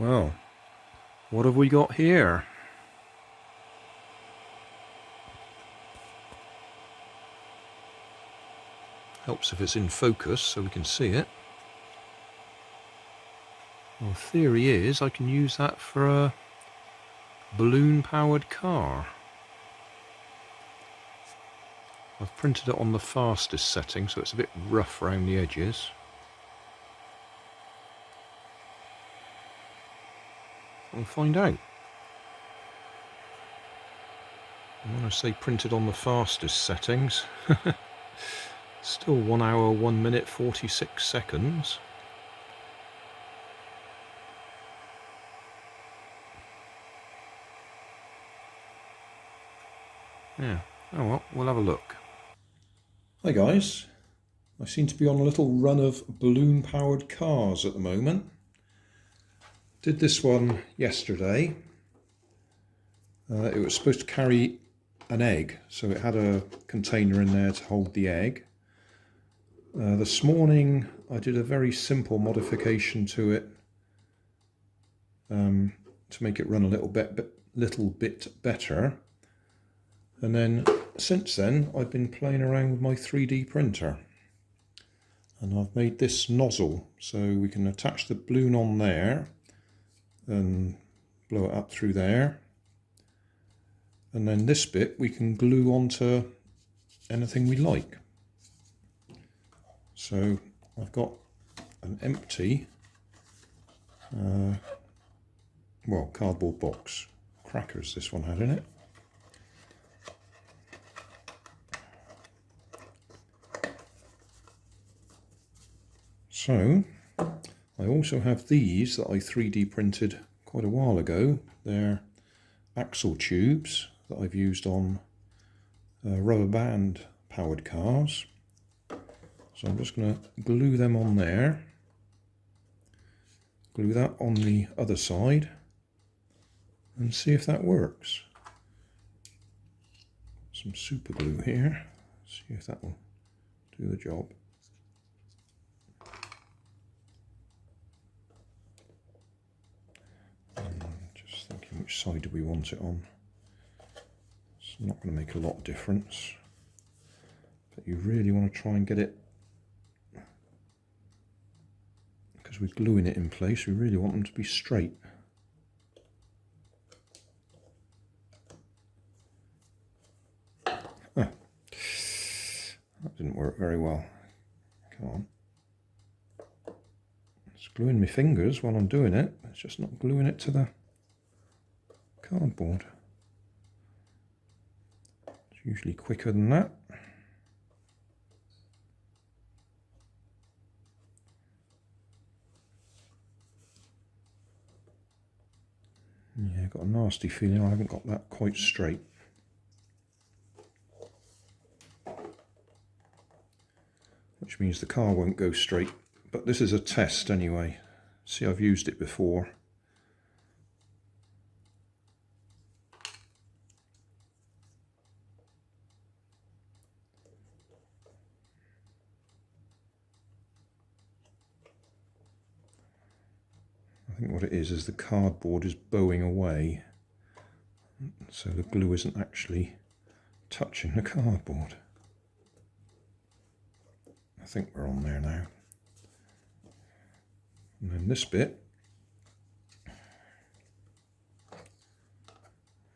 Well, what have we got here? Helps if it's in focus so we can see it. Well, the theory is I can use that for a balloon-powered car. I've printed it on the fastest setting, so it's a bit rough around the edges. We'll find out. When I say printed on the fastest settings, still 1 hour, 1 minute, 46 seconds. Yeah, oh well, we'll have a look. Hi guys, I seem to be on a little run of balloon-powered cars at the moment. Did this one yesterday. It was supposed to carry an egg, so it had a container in there to hold the egg. This morning I did a very simple modification to it to make it run a little bit better. And then since then I've been playing around with my 3D printer. And I've made this nozzle so we can attach the balloon on there and blow it up through there. And then this bit we can glue onto anything we like. So I've got an empty cardboard box. Crackers this one had in it. So I also have these that I 3D printed quite a while ago. They're axle tubes that I've used on rubber band powered cars. So I'm just going to glue them on there. Glue that on the other side and see if that works. Some super glue here. See if that will do the job. Just thinking which side do we want it on. It's not going to make a lot of difference, but you really want to try and get it, because we're gluing it in place, we really want them to be straight. That didn't work very well. Come on. It's gluing my fingers while I'm doing it, it's just not gluing it to the cardboard. It's usually quicker than that. Yeah, I've got a nasty feeling I haven't got that quite straight. Which means the car won't go straight. But this is a test anyway. See, I've used it before. I think what it is the cardboard is bowing away, so the glue isn't actually touching the cardboard. I think we're on there now. And then this bit,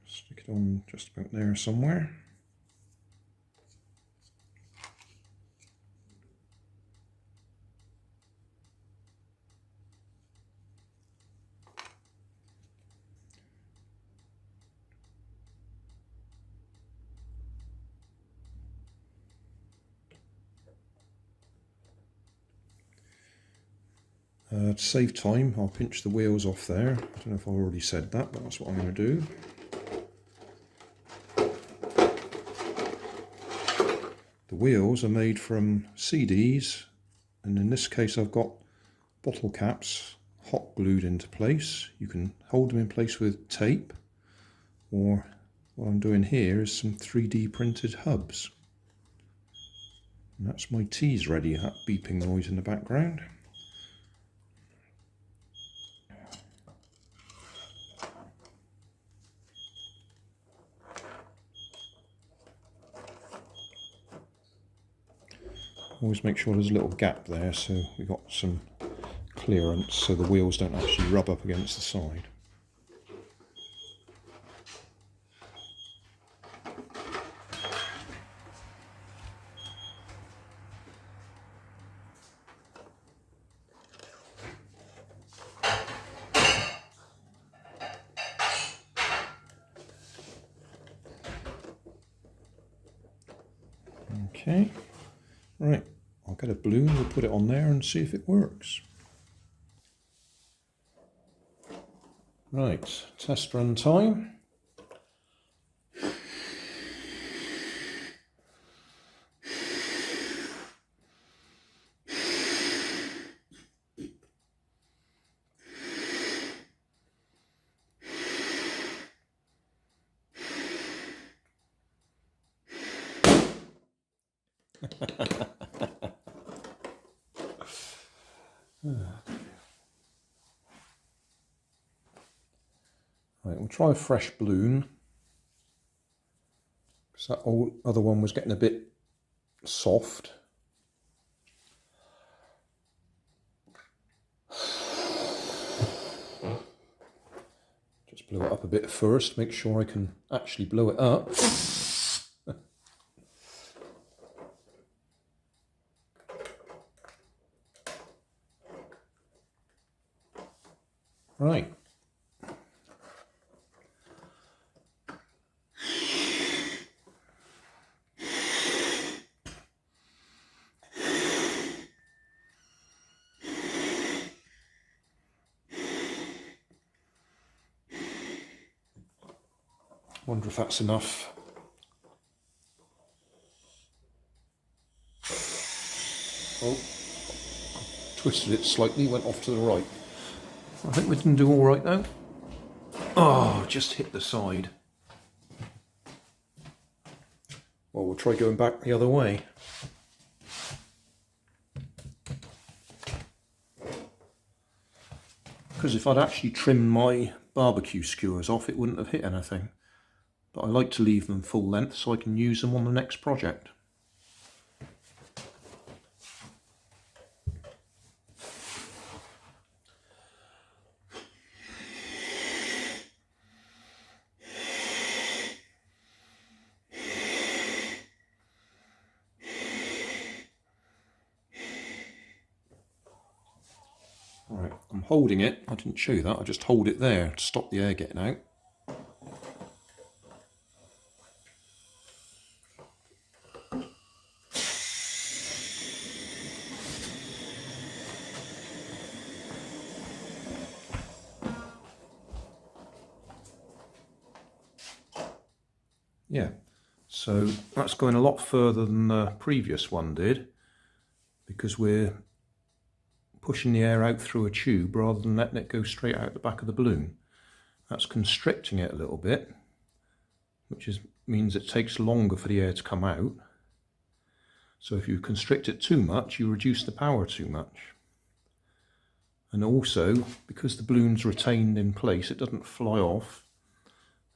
stick it on just about there somewhere. To save time, I'll pinch the wheels off there. I don't know if I already said that, but that's what I'm going to do. The wheels are made from CDs, and in this case I've got bottle caps hot glued into place. You can hold them in place with tape, or what I'm doing here is some 3D printed hubs. And that's my tea's ready, that beeping noise in the background. Always make sure there's a little gap there so we've got some clearance so the wheels don't actually rub up against the side. Okay, right, I'll get a balloon, we'll put it on there and see if it works. Right, test run time. Right, we'll try a fresh balloon because that old other one was getting a bit soft. Just blow it up a bit first, make sure I can actually blow it up. Right. Wonder if that's enough. Oh, twisted it slightly, went off to the right. I think we can do all right now. Oh, just hit the side. Well, we'll try going back the other way. Because if I'd actually trimmed my barbecue skewers off, it wouldn't have hit anything. But I like to leave them full length so I can use them on the next project. Right, I'm holding it. I didn't show you that. I just hold it there to stop the air getting out. Yeah, so that's going a lot further than the previous one did because we're pushing the air out through a tube rather than letting it go straight out the back of the balloon. That's constricting it a little bit, which means it takes longer for the air to come out. So if you constrict it too much, you reduce the power too much. And also, because the balloon's retained in place, it doesn't fly off,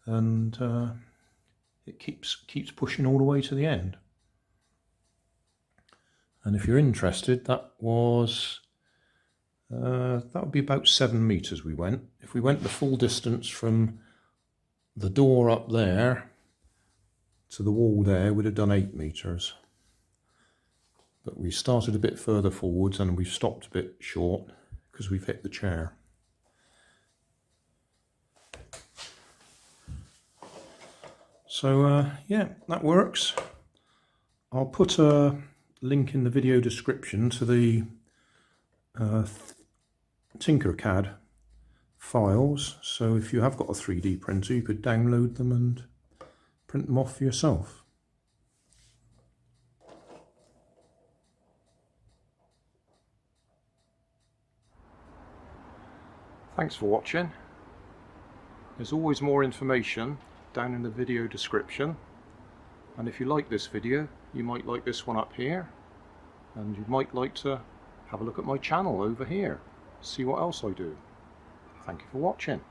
and it keeps pushing all the way to the end. And if you're interested, that would be about 7 meters we went. If we went the full distance from the door up there to the wall there, we'd have done 8 meters. But we started a bit further forwards and we've stopped a bit short because we've hit the chair. So yeah, that works. I'll put a link in the video description to the Tinkercad files, so if you have got a 3D printer you could download them and print them off for yourself. Thanks for watching. There's always more information down in the video description, and if you like this video you might like this one up here, and you might like to have a look at my channel over here, see what else I do. Thank you for watching.